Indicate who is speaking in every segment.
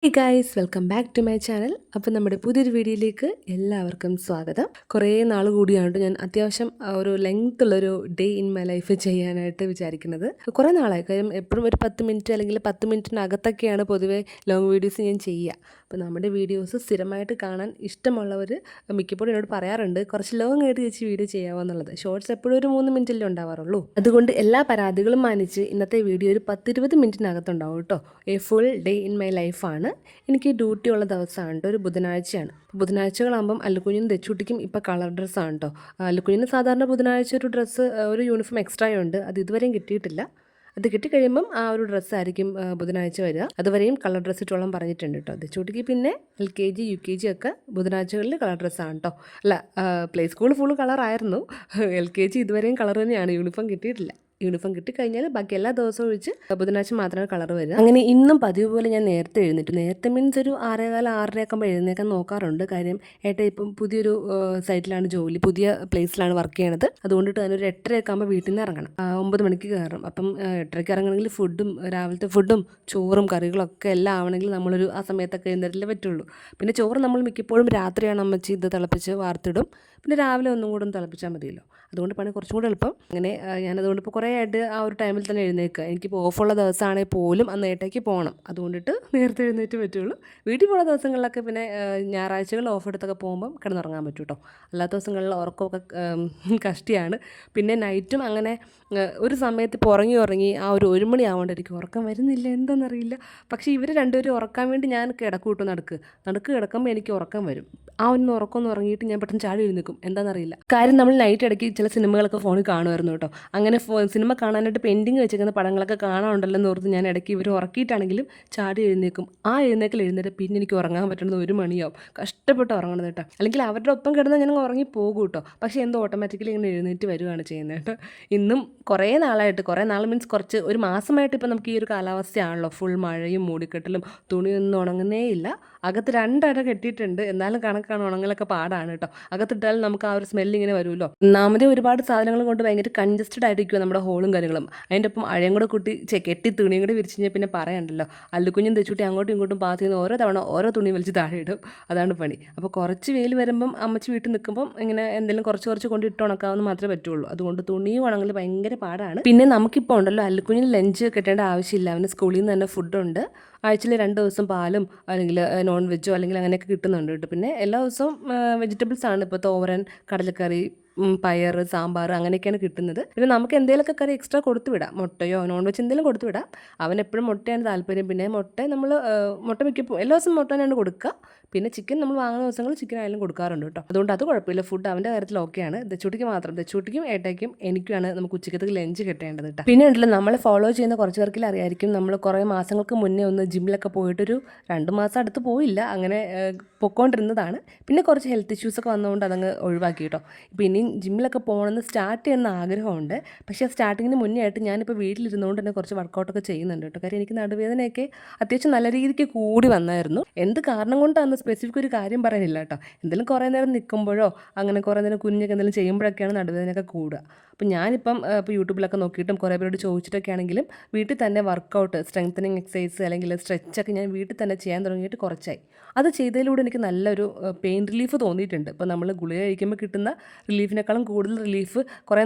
Speaker 1: Hey guys, welcome back to my channel. അപ്പോൾ നമ്മുടെ പുതിയൊരു വീഡിയോയിലേക്ക് എല്ലാവർക്കും സ്വാഗതം. കുറേ നാൾ കൂടിയാണ് ഞാൻ അത്യാവശ്യം ഒരു ലെങ്ത് ഉള്ളൊരു ഡേ ഇൻ മൈ ലൈഫ് ചെയ്യാനായിട്ട് വിചാരിക്കുന്നത്. കുറേ നാളായി. കാര്യം എപ്പോഴും ഒരു 10 മിനിറ്റ് അല്ലെങ്കിൽ 10 മിനിറ്റിനകത്തൊക്കെയാണ് പൊതുവേ ലോങ് വീഡിയോസ് ഞാൻ ചെയ്യുക. അപ്പോൾ നമ്മുടെ വീഡിയോസ് സ്ഥിരമായിട്ട് കാണാൻ ഇഷ്ടമുള്ളവർ മിക്കപ്പോഴും എന്നോട് പറയാറുണ്ട്, കുറച്ച് ലോങ് ആയിട്ട് ചേച്ചി വീഡിയോ ചെയ്യാമോ എന്നുള്ളത്. ഷോർട്സ് എപ്പോഴും ഒരു 3 മിനിറ്റല്ലേ ഉണ്ടാവാറുള്ളൂ. അതുകൊണ്ട് എല്ലാ പരാതികളും മാനിച്ച് ഇന്നത്തെ വീഡിയോ ഒരു 10-20 മിനിറ്റിനകത്തുണ്ടാവും കേട്ടോ. A full day in my ലൈഫാണ്. എനിക്ക് ഡ്യൂട്ടി ഉള്ള ദിവസമാണ് കേട്ടോ, ഒരു ബുധനാഴ്ചയാണ്. ബുധനാഴ്ചകളാകുമ്പം അല്ലുക്കുഞ്ഞിനും തെച്ചുട്ടിക്കും ഇപ്പോൾ കളർ ഡ്രസ്സാണ് കേട്ടോ. അല്ലുക്കുഞ്ഞിന് സാധാരണ ബുധനാഴ്ച ഒരു ഡ്രസ്സ്, ഒരു യൂണിഫോം എക്സ്ട്രാ ഉണ്ട്. അത് ഇതുവരെയും കിട്ടിയിട്ടില്ല. അത് കിട്ടിക്കഴിയുമ്പം ആ ഒരു ഡ്രസ്സായിരിക്കും ബുധനാഴ്ച വരിക. അതുവരെയും കളർ ഡ്രസ്സ് ഇട്ടോളം പറഞ്ഞിട്ടുണ്ട് കേട്ടോ. തെച്ചുട്ടിക്ക് പിന്നെ LKG UKG ഒക്കെ ബുധനാഴ്ചകളിൽ കളർ ഡ്രസ്സാണ് കേട്ടോ. അല്ല, പ്ലേ സ്കൂൾ ഫുൾ കളറായിരുന്നു. LKG ഇതുവരെയും കളർ തന്നെയാണ്. യൂണിഫോം കിട്ടിയിട്ടില്ല. യൂണിഫോം കിട്ടിക്കഴിഞ്ഞാൽ ബാക്കി എല്ലാ ദിവസവും ഒഴിച്ച് ബുധനാഴ്ച മാത്രമേ കളർ വരിക. അങ്ങനെ ഇന്നും പതിവ് പോലെ ഞാൻ നേരത്തെ എഴുന്നേറ്റു. നേരത്തെ മീൻസ് ഒരു 6:15 6:30 എഴുന്നേക്കാൻ നോക്കാറുണ്ട്. കാര്യം ഏട്ടാ ഇപ്പം പുതിയൊരു സൈറ്റിലാണ് ജോലി, പുതിയ പ്ലേസിലാണ് വർക്ക് ചെയ്യണത്. അതുകൊണ്ടിട്ട് തന്നെ ഒരു 8:30 ആകുമ്പോൾ വീട്ടിൽ നിന്ന് ഇറങ്ങണം. 9 മണിക്ക് കയറണം. അപ്പം 8:30 ഇറങ്ങണമെങ്കിൽ ഫുഡും രാവിലത്തെ ഫുഡും ചോറും കറികളൊക്കെ എല്ലാം ആവണമെങ്കിൽ നമ്മളൊരു ആ സമയത്തൊക്കെ എഴുന്നേറ്റല്ലേ പറ്റുള്ളൂ. പിന്നെ ചോറ് നമ്മൾ മിക്കപ്പോഴും രാത്രിയാണ് അമ്മച്ചി ഇത് തിളപ്പിച്ച് വാർത്തിടും. പിന്നെ രാവിലെ ഒന്നും കൂടെ ഒന്ന് തിളപ്പിച്ചാൽ മതിയല്ലോ. അതുകൊണ്ട് പണി കുറച്ചും കൂടെ എളുപ്പം. അങ്ങനെ ഞാനതുകൊണ്ട് ഇപ്പോൾ കുറേ ആയിട്ട് ആ ഒരു ടൈമിൽ തന്നെ എഴുന്നേൽക്കുക. എനിക്കിപ്പോൾ ഓഫുള്ള ദിവസമാണെങ്കിൽ പോലും അന്ന് ഏട്ടയ്ക്ക് പോകണം. അതുകൊണ്ടിട്ട് നേരത്തെ എഴുന്നേറ്റ് പറ്റുള്ളൂ. വീട്ടിൽ പോകുന്ന ദിവസങ്ങളിലൊക്കെ പിന്നെ ഞായറാഴ്ചകളിൽ ഓഫ് എടുത്തൊക്കെ പോകുമ്പം കിടന്നുറങ്ങാൻ പറ്റും കേട്ടോ. അല്ലാത്ത ദിവസങ്ങളിൽ ഉറക്കമൊക്കെ കഷ്ടിയാണ്. പിന്നെ നൈറ്റും അങ്ങനെ ഒരു സമയത്ത് ഇപ്പോൾ ഉറങ്ങി ആ ഒരു മണി ആവേണ്ടായിരിക്കും. ഉറക്കം വരുന്നില്ല, എന്താണെന്നറിയില്ല. പക്ഷേ ഇവർ രണ്ടുപേരും ഉറക്കാൻ വേണ്ടി ഞാൻ കിടക്കൂട്ടും. നടുക്ക് കിടക്കുമ്പോൾ എനിക്ക് ഉറക്കം വരും. ആ ഒന്ന് ഉറക്കമൊന്നും ഉറങ്ങിയിട്ട് ഞാൻ പെട്ടെന്ന് ചാടി എഴുന്നേൽക്കും. എന്താണെന്നറിയില്ല. കാര്യം നമ്മൾ നൈറ്റ് ഇടയ്ക്ക് ചില സിനിമകളൊക്കെ ഫോണിൽ കാണുമായിരുന്നു കേട്ടോ. അങ്ങനെ സിനിമ കാണാനായിട്ട് പെൻഡിങ് വെച്ചിരിക്കുന്ന പടങ്ങളൊക്കെ കാണാനുണ്ടല്ലോ എന്ന് ഓർത്ത് ഞാൻ ഇടയ്ക്ക് ഇവർ ഉറക്കിയിട്ടാണെങ്കിലും ചാടി എഴുന്നേൽക്കും. ആ എഴുന്നേറ്റ് പിന്നെ എനിക്ക് ഉറങ്ങാൻ പറ്റുന്നത് 1 മണിയാവും. കഷ്ടപ്പെട്ട് ഉറങ്ങണത് കേട്ടോ. അല്ലെങ്കിൽ അവരുടെ ഒപ്പം കിടന്നാൽ ഞാൻ ഉറങ്ങി പോകും കേട്ടോ. പക്ഷേ എന്തോ ഓട്ടോമാറ്റിക്കലി ഇങ്ങനെ എഴുന്നേറ്റ് വരുവാണ് ചെയ്യുന്നത് കേട്ടോ. ഇന്നും കുറേ നാൾ മീൻസ് ഒരു മാസമായിട്ട് ഇപ്പോൾ നമുക്ക് ഈ ഒരു കാലാവസ്ഥയാണല്ലോ. ഫുൾ മഴയും മൂടിക്കെട്ടലും, തുണിയൊന്നും ഉണങ്ങുന്നേ ഇല്ല. അകത്ത് 2 അട കെട്ടിയിട്ടുണ്ട്. എന്നാലും കണക്കാണ്, ഉണങ്ങലൊക്കെ പാടാണ് കേട്ടോ. അകത്തിട്ടാലും നമുക്ക് ആ ഒരു സ്മെല്ലിങ്ങനെ വരുമല്ലോ. ഒന്നാമത് ഒരുപാട് സാധനങ്ങൾ കൊണ്ട് ഭയങ്കര കൺജസ്റ്റഡ് ആയിരിക്കും നമ്മുടെ ഹോളും കാര്യങ്ങളും. അതിൻ്റെ ഒപ്പം അഴയും കൂടെ കെട്ടി തുണിയും കൂടെ വിരിച്ച് കഴിഞ്ഞാൽ പിന്നെ പറയണ്ടല്ലോ. അല്ലുക്കുഞ്ഞും തെച്ചുട്ടി അങ്ങോട്ടും ഇങ്ങോട്ടും പാസ് ചെയ്യുന്ന ഓരോ തവണ ഓരോ തുണി വലിച്ച് താഴെ ഇടും. അതാണ് പണി. അപ്പോൾ കുറച്ച് വെയിൽ വരുമ്പം അമ്മച്ചി വീട്ടിൽ നിൽക്കുമ്പം ഇങ്ങനെ എന്തെങ്കിലും കുറച്ച് കൊണ്ട് ഇട്ട് ഉണക്കാവുന്ന മാത്രമേ പറ്റുള്ളൂ. അതുകൊണ്ട് തുണിയും ഉണങ്ങൽ ഭയങ്കര പാടാണ്. പിന്നെ നമുക്കിപ്പോൾ ഉണ്ടല്ലോ, അല്ലുക്കുഞ്ഞിന് ലഞ്ച് കിട്ടേണ്ട ആവശ്യമില്ല. അവന് സ്കൂളിൽ നിന്ന് തന്നെ ഫുഡുണ്ട്. ആഴ്ചയിൽ 2 ദിവസം പാലും അല്ലെങ്കിൽ നോൺ വെജോ അല്ലെങ്കിൽ അങ്ങനെയൊക്കെ കിട്ടുന്നുണ്ട് കേട്ടോ. പിന്നെ എല്ലാ ദിവസവും വെജിറ്റബിൾസ് ആണ്. ഇപ്പോൾ തോരൻ, കടലക്കറി, പയർ, സാമ്പാർ അങ്ങനെയൊക്കെയാണ് കിട്ടുന്നത്. പിന്നെ നമുക്ക് എന്തെങ്കിലുമൊക്കെ കറി എക്സ്ട്രാ കൊടുത്തു വിടാം. മുട്ടയോ നോൺ വെജ് എന്തെങ്കിലും കൊടുത്തു വിടാം. അവൻ എപ്പോഴും മുട്ടയാണ് താല്പര്യം. പിന്നെ മുട്ട മിക്കപ്പോൾ എല്ലാ ദിവസവും മുട്ട തന്നെയാണ് കൊടുക്കുക. പിന്നെ ചിക്കൻ നമ്മൾ വാങ്ങുന്ന ദിവസങ്ങൾ ചിക്കൻ ആയാലും കൊടുക്കാറുണ്ട് കേട്ടോ. അതുകൊണ്ട് അത് കുഴപ്പമില്ല. ഫുഡ് അവൻ്റെ കാര്യത്തിൽ ഓക്കെയാണ്. ദച്ചൂട്ടിക്കും ഏട്ടയ്ക്കും എനിക്കാണ് നമുക്ക് ഉച്ചക്കത്തേക്ക് ലഞ്ച് കിട്ടേണ്ടത് കേട്ടോ. പിന്നെ ഉണ്ടല്ലോ, നമ്മളെ ഫോളോ ചെയ്യുന്ന കുറച്ച് പേർക്കെല്ലാം അറിയായിരിക്കും, നമ്മൾ കുറേ മാസങ്ങൾക്ക് മുന്നേ ഒന്ന് ജിമ്മിലൊക്കെ പോയിട്ടൊരു 2 മാസം അടുത്ത് പോയില്ല. അങ്ങനെ പൊക്കോണ്ടിരുന്നതാണ്. പിന്നെ കുറച്ച് ഹെൽത്ത് ഇഷ്യൂസൊക്കെ വന്നതുകൊണ്ട് അതങ്ങ് ഒഴിവാക്കി കേട്ടോ. ഇപ്പോൾ ഇനിയും ജിമ്മിലൊക്കെ പോകണമെന്ന് സ്റ്റാർട്ട് ചെയ്യുന്ന ആഗ്രഹമുണ്ട്. പക്ഷേ സ്റ്റാർട്ടിങ്ങിന് മുന്നേ ആയിട്ട് ഞാനിപ്പോൾ വീട്ടിലിരുന്നുകൊണ്ട് തന്നെ കുറച്ച് വർക്കൗട്ടൊക്കെ ചെയ്യുന്നുണ്ട് കേട്ടോ. കാര്യം എനിക്ക് നടുവേദനയൊക്കെ അത്യാവശ്യം നല്ല രീതിക്ക് കൂടി വന്നായിരുന്നു. എന്ത് കാരണം കൊണ്ടാണെന്ന് സ്പെസിഫിക് ഒരു കാര്യം പറയാനില്ല കേട്ടോ. എന്തെങ്കിലും കുറേ നേരം നിൽക്കുമ്പോഴോ അങ്ങനെ കുറേ നേരം കുഞ്ഞൊക്കെ എന്തെങ്കിലും ചെയ്യുമ്പോഴൊക്കെയാണ് നടുവേദനയൊക്കെ കൂടുക. അപ്പോൾ ഞാനിപ്പം ഇപ്പോൾ യൂട്യൂബിലൊക്കെ നോക്കിയിട്ടും കുറേ പേരോട് ചോദിച്ചിട്ടൊക്കെ ആണെങ്കിലും വീട്ടിൽ തന്നെ വർക്കൗട്ട്, സ്ട്രെങ്തനിങ് എക്സസൈസ് അല്ലെങ്കിൽ സ്ട്രെച്ചൊക്കെ ഞാൻ വീട്ടിൽ തന്നെ ചെയ്യാൻ തുടങ്ങിയിട്ട് കുറച്ചായി. അത് ചെയ്തതിലൂടെ എനിക്ക് നല്ലൊരു പെയിൻ റിലീഫ് തോന്നിയിട്ടുണ്ട്. ഇപ്പോൾ നമ്മൾ ഗുളിക കഴിക്കുമ്പോൾ കിട്ടുന്ന റിലീഫിനേക്കാളും കൂടുതൽ റിലീഫ്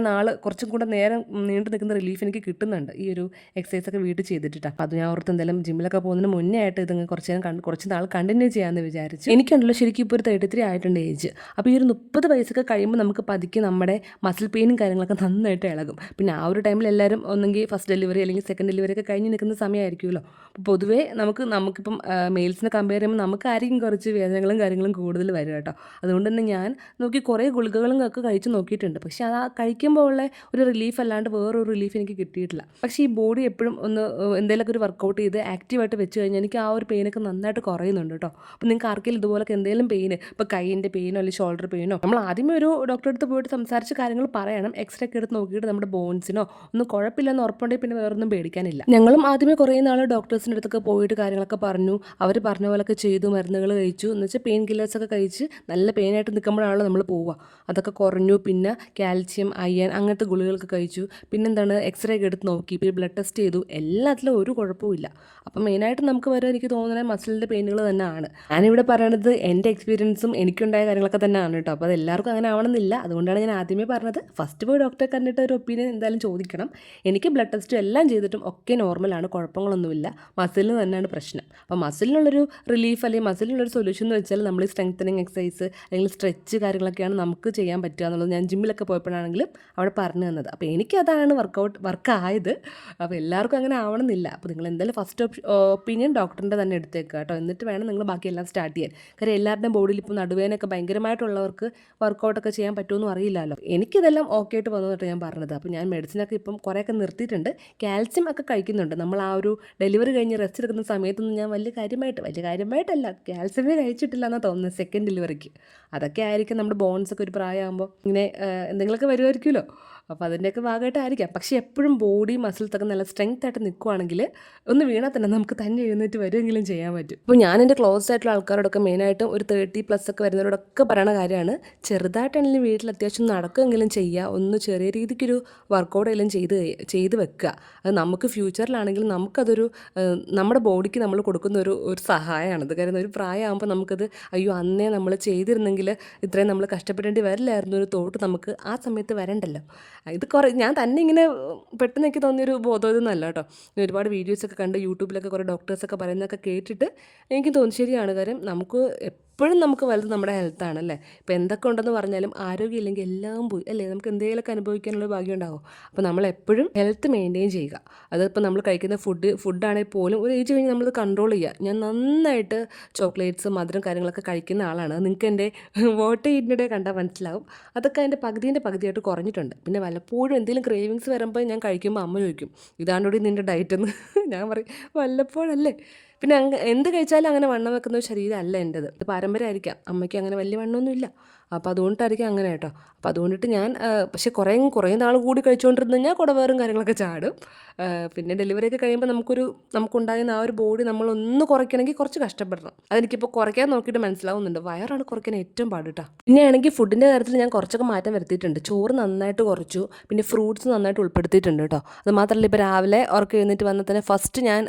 Speaker 1: കുറച്ചും കൂടെ നേരം നീണ്ടു നിൽക്കുന്ന റിലീഫ് എനിക്ക് കിട്ടുന്നുണ്ട് ഈ ഒരു എക്സസൈസൊക്കെ വീട്ടിൽ ചെയ്തിട്ടാണ്. അപ്പോൾ അത് ഞാൻ ഓർത്ത് എന്തായാലും ജിമ്മിലൊക്കെ പോകുന്നതിന് മുന്നേ ആയിട്ട് ഇതങ്ങ് കുറച്ച് നാൾ കണ്ടിന്യൂ ചെയ്യാമെന്ന് വിചാരിച്ചു. എനിക്കുണ്ടല്ലോ ശരിക്കും ഇപ്പോൾ ഒരു 33 ആയിട്ടുണ്ട് ഏജ്. അപ്പോൾ ഈ ഒരു 30 വയസ്സൊക്കെ കഴിയുമ്പോൾ നമുക്ക് പതുക്കെ നമ്മുടെ മസിൽ പെയിനും കാര്യങ്ങളൊക്കെ നന്നായിട്ട് ഇളകും. പിന്നെ ആ ഒരു ടൈമിൽ എല്ലാവരും ഒന്നെങ്കിൽ ഫസ്റ്റ് ഡെലിവറി അല്ലെങ്കിൽ സെക്കൻഡ് ഡെലിവറി ഒക്കെ കഴിഞ്ഞ് നിൽക്കുന്ന സമയമായിരിക്കുമല്ലോ. അപ്പോൾ പൊതുവേ നമുക്കിപ്പം മെയിൽസിനെ കമ്പയർ ചെയ്യുമ്പോൾ നമുക്കായിരിക്കും കുറച്ച് വേദനകളും കാര്യങ്ങളും കൂടുതൽ വരും കേട്ടോ. അതുകൊണ്ട് തന്നെ ഞാൻ കുറേ ഗുളികകളും ഒക്കെ കഴിച്ച് നോക്കിയിട്ടുണ്ട്. പക്ഷേ അത് കഴിക്കുമ്പോൾ ഉള്ള ഒരു റിലീഫ് അല്ലാണ്ട് വേറൊരു റിലീഫ് എനിക്ക് കിട്ടിയിട്ടില്ല. പക്ഷേ ഈ ബോഡി എപ്പോഴും ഒന്ന് എന്തെങ്കിലുമൊക്കെ ഒരു വർക്കൗട്ട് ചെയ്ത് ആക്റ്റീവായിട്ട് വെച്ച് കഴിഞ്ഞാൽ എനിക്ക് ആ ഒരു പെയിനൊക്കെ നന്നായിട്ട് കുറയുന്നുണ്ട് കേട്ടോ. അപ്പോൾ നിങ്ങൾക്ക് ആർക്കെങ്കിലും ഇതുപോലൊക്കെ എന്തെങ്കിലും പെയിന്, ഇപ്പോൾ കൈയിൻ്റെ പെയിനോ അല്ലെങ്കിൽ ഷോൾഡർ പെയിനോ, നമ്മൾ ആദ്യമേ ഒരു ഡോക്ടറെ അടുത്ത് പോയിട്ട് സംസാരിച്ച് കാര്യങ്ങൾ പറയണം. എക്സ്റേ ഒക്കെ എടുത്ത് നോക്കിയിട്ട് നമ്മുടെ ബോൺസിനോ ഒന്നും കുഴപ്പമില്ലെന്ന് ഉറപ്പുണ്ടെങ്കിൽ പിന്നെ വേറൊന്നും പേടിക്കാനില്ല. ഞങ്ങളും ആദ്യമേ കുറേ നാൾ ഡോക്ടേഴ്സിൻ്റെ അടുത്തൊക്കെ പോയിട്ട് കാര്യങ്ങളൊക്കെ പറഞ്ഞു. അവർ പറഞ്ഞ പോലൊക്കെ ചെയ്തു, മരുന്നുകൾ കഴിച്ചു. എന്ന് വെച്ചാൽ പെയിൻ കില്ലേഴ്സൊക്കെ കഴിച്ച് നല്ല പെയിനായിട്ട് നിൽക്കുമ്പോഴാണല്ലോ നമ്മൾ പോവുക. അതൊക്കെ കുറഞ്ഞു കുറഞ്ഞു. പിന്നെ കാൽഷ്യം, അയൺ അങ്ങനത്തെ ഗുളികകളൊക്കെ കഴിച്ചു. പിന്നെന്താണ് എക്സ്റേ ഒക്കെ എടുത്ത് നോക്കി, പിന്നെ ബ്ലഡ് ടെസ്റ്റ് ചെയ്തു. എല്ലാത്തിലും ഒരു കുഴപ്പമില്ല. അപ്പം മെയിനായിട്ട് നമുക്ക് വരെ എനിക്ക് തോന്നുന്നത് മസിലിൻ്റെ പെയിനുകൾ തന്നെയാണ്. ഞാനിവിടെ പറയണത് എൻ്റെ എക്സ്പീരിയൻസും എനിക്കുണ്ടായ കാര്യങ്ങളൊക്കെ തന്നെയാണ് കേട്ടോ. അപ്പോൾ അത് എല്ലാവർക്കും അങ്ങനെ ആവണമെന്നില്ല. അതുകൊണ്ടാണ് ഞാൻ ആദ്യമേ പറഞ്ഞത് ഫസ്റ്റ് പോയി ഡോക്ടറെ കണ്ടിട്ട് ഒരു ഒപ്പീനിയൻ എന്തായാലും ചോദിക്കണം. എനിക്ക് ബ്ലഡ് ടെസ്റ്റും എല്ലാം ചെയ്തിട്ടും ഒക്കെ നോർമലാണ്, കുഴപ്പങ്ങളൊന്നുമില്ല. മസിലിന് തന്നെയാണ് പ്രശ്നം. അപ്പോൾ മസിലിനുള്ളൊരു റിലീഫ് അല്ലെങ്കിൽ മസിലിനുള്ളൊരു സൊല്യൂഷൻ എന്ന് വെച്ചാൽ നമ്മൾ ഈ സ്ട്രെങ്തനിങ് എക്സസൈസ് അല്ലെങ്കിൽ സ്ട്രെച്ച് കാര്യങ്ങളൊക്കെയാണ് നമുക്ക് ചെയ്യാൻ പറ്റുക എന്നുള്ളത് ഞാൻ ജിമ്മിലൊക്കെ പോയപ്പോഴാണെങ്കിലും അവിടെ പറഞ്ഞു തന്നത്. അപ്പോൾ എനിക്കതാണ് വർക്കായത്. അപ്പോൾ എല്ലാവർക്കും അങ്ങനെ ആവണമെന്നില്ല. അപ്പോൾ നിങ്ങൾ എന്തായാലും ഫസ്റ്റ് ഒപ്പീനിയൻ ഡോക്ടറിൻ്റെ തന്നെ എടുത്തേക്കുക കേട്ടോ. എന്നിട്ട് വേണം നിങ്ങൾ ബാക്കിയെല്ലാം സ്റ്റാർട്ട് ചെയ്യാൻ. കാര്യം എല്ലാവരുടെയും ബോഡിയിൽ ഇപ്പോൾ നടുവേനൊക്കെ ഭയങ്കരമായിട്ടുള്ളവർക്ക് വർക്കൗട്ടൊക്കെ ചെയ്യാൻ പറ്റുമെന്ന് അറിയില്ലല്ലോ. എനിക്കിതെല്ലാം ഓക്കെ ആയിട്ട് വന്നു എന്നിട്ട് ഞാൻ പറഞ്ഞത്. അപ്പോൾ ഞാൻ മെഡിസിനൊക്കെ ഇപ്പം കുറേയൊക്കെ നിർത്തിയിട്ടുണ്ട്. കാൽസ്യം ഒക്കെ കഴിക്കുന്നുണ്ട്. നമ്മൾ ആ ഒരു ഡെലിവറി കഴിഞ്ഞ് റെസ്റ്റ് എടുക്കുന്ന സമയത്തൊന്നും ഞാൻ വലിയ കാര്യമായിട്ടല്ല കാൽസ്യമേ കഴിച്ചിട്ടില്ല എന്നാണ് തോന്നുന്നത് സെക്കൻഡ് ഡെലിവറിക്ക്. അതൊക്കെ ആയിരിക്കും നമ്മുടെ ബോൺസൊക്കെ ഒരു പ്രായമാകുമ്പോൾ ഇങ്ങനെ എന്തെങ്കിലുമൊക്കെ വരുമായിരിക്കുമല്ലോ. അപ്പോൾ അതിൻ്റെയൊക്കെ ഭാഗമായിട്ടായിരിക്കാം. പക്ഷേ എപ്പോഴും ബോഡി മസിൽസൊക്കെ നല്ല സ്ട്രെങ്ത് ആയിട്ട് നിൽക്കുവാണെങ്കിൽ ഒന്ന് വീണാൽ തന്നെ നമുക്ക് തന്നെ എഴുന്നേറ്റ് വരുമെങ്കിലും ചെയ്യാൻ പറ്റും. അപ്പോൾ ഞാൻ എൻ്റെ ക്ലോസ് ആയിട്ടുള്ള ആൾക്കാരോടൊക്കെ മെയിനായിട്ടും ഒരു 30+ ഒക്കെ വരുന്നവരോടൊക്കെ പറയുന്ന കാര്യമാണ്, ചെറുതായിട്ടാണെങ്കിലും വീട്ടിൽ അത്യാവശ്യം നടക്കുമെങ്കിലും ചെയ്യുക. ഒന്ന് ചെറിയ രീതിക്കൊരു വർക്കൗട്ട് എല്ലാം ചെയ്ത് വെക്കുക. അത് നമുക്ക് ഫ്യൂച്ചറിലാണെങ്കിലും നമുക്കതൊരു നമ്മുടെ ബോഡിക്ക് നമ്മൾ കൊടുക്കുന്ന ഒരു സഹായമാണത്. കാരണം ഒരു പ്രായമാകുമ്പോൾ നമുക്കത് അയ്യോ അന്നേ നമ്മൾ ചെയ്തിരുന്നെങ്കിൽ ഇത്രയും നമ്മൾ കഷ്ടപ്പെടേണ്ടി വരില്ലായിരുന്നു ഒരു തോട്ട് നമുക്ക് ആ സമയത്ത് വരണ്ടല്ലോ. ഇത് ഞാൻ തന്നെ ഇങ്ങനെ പെട്ടെന്ന് എനിക്ക് തോന്നിയൊരു ബോധമൊന്നുമല്ല കേട്ടോ. ഒരുപാട് വീഡിയോസൊക്കെ കണ്ട് യൂട്യൂബിലൊക്കെ കുറേ ഡോക്ടേഴ്സൊക്കെ പറയുന്നതൊക്കെ കേട്ടിട്ട് എനിക്ക് തോന്നി ശരിയാണ്. കാര്യം നമുക്ക് എപ്പോഴും നമുക്ക് വലുത് നമ്മുടെ ഹെൽത്താണല്ലേ. ഇപ്പോൾ എന്തൊക്കെ ഉണ്ടെന്ന് പറഞ്ഞാലും ആരോഗ്യമില്ലെങ്കിൽ എല്ലാം പോയി അല്ലേ. നമുക്ക് എന്തെങ്കിലുമൊക്കെ അനുഭവിക്കാനുള്ള ഭാഗ്യം ഉണ്ടാവും. അപ്പോൾ നമ്മളെപ്പോഴും ഹെൽത്ത് മെയിൻറ്റെയിൻ ചെയ്യുക. അതിപ്പോൾ നമ്മൾ കഴിക്കുന്ന ഫുഡാണെങ്കിൽ പോലും ഒരു ഏജ് കഴിഞ്ഞ് നമ്മളത് കൺട്രോൾ ചെയ്യുക. ഞാൻ നന്നായിട്ട് ചോക്ലേറ്റ്സ് മധുരം കാര്യങ്ങളൊക്കെ കഴിക്കുന്ന ആളാണ്. നിങ്ങൾക്ക് എൻ്റെ വോട്ട് ചെയ്യുന്നതിടെ കണ്ടാൽ മനസ്സിലാവും. അതൊക്കെ അതിൻ്റെ പകുതിയായിട്ട് കുറഞ്ഞിട്ടുണ്ട്. പിന്നെ വല്ലപ്പോഴും എന്തെങ്കിലും ക്രേവിങ്സ് വരുമ്പോൾ ഞാൻ കഴിക്കുമ്പോൾ അമ്മ ചോദിക്കും, ഇതാണ്ടോടി നിൻ്റെ ഡയറ്റെന്ന്. ഞാൻ പറയും വല്ലപ്പോഴല്ലേ. പിന്നെ എന്ത് കഴിച്ചാലും അങ്ങനെ വണ്ണം വെക്കുന്ന ഒരു ശരീരമല്ല എൻ്റെത്. ഇത് പാരമ്പര്യമായിരിക്കാം. അമ്മയ്ക്ക് അങ്ങനെ വലിയ വണ്ണമൊന്നുമില്ല. അപ്പോൾ അതുകൊണ്ടായിരിക്കും അങ്ങനെ കേട്ടോ. അപ്പോൾ അതുകൊണ്ടിട്ട് ഞാൻ പക്ഷേ കുറേ നാൾ കൂടി കഴിച്ചുകൊണ്ടിരുന്ന് കഴിഞ്ഞാൽ കുടവേറും കാര്യങ്ങളൊക്കെ ചാടും. പിന്നെ ഡെലിവറിയൊക്കെ കഴിയുമ്പോൾ നമുക്കുണ്ടാകുന്ന ആ ഒരു ബോഡി നമ്മളൊന്ന് കുറയ്ക്കണമെങ്കിൽ കുറച്ച് കഷ്ടപ്പെടണം. അതെനിക്കിപ്പോൾ കുറയ്ക്കാൻ നോക്കിയിട്ട് മനസ്സിലാവുന്നുണ്ട്. വയറാണ് കുറയ്ക്കാൻ ഏറ്റവും പാട് കേട്ടോ. പിന്നെയാണെങ്കിൽ ഫുഡിൻ്റെ കാര്യത്തിൽ ഞാൻ കുറച്ചൊക്കെ മാറ്റം വരുത്തിയിട്ടുണ്ട്. ചോറ് നന്നായിട്ട് കുറച്ചു. പിന്നെ ഫ്രൂട്ട്സ് നന്നായിട്ട് ഉൾപ്പെടുത്തിയിട്ടുണ്ട് കേട്ടോ. അത് മാത്രമല്ല ഇപ്പോൾ രാവിലെ ഉറക്കം എഴുന്നേറ്റ് വന്നാൽ തന്നെ ഫസ്റ്റ് ഞാൻ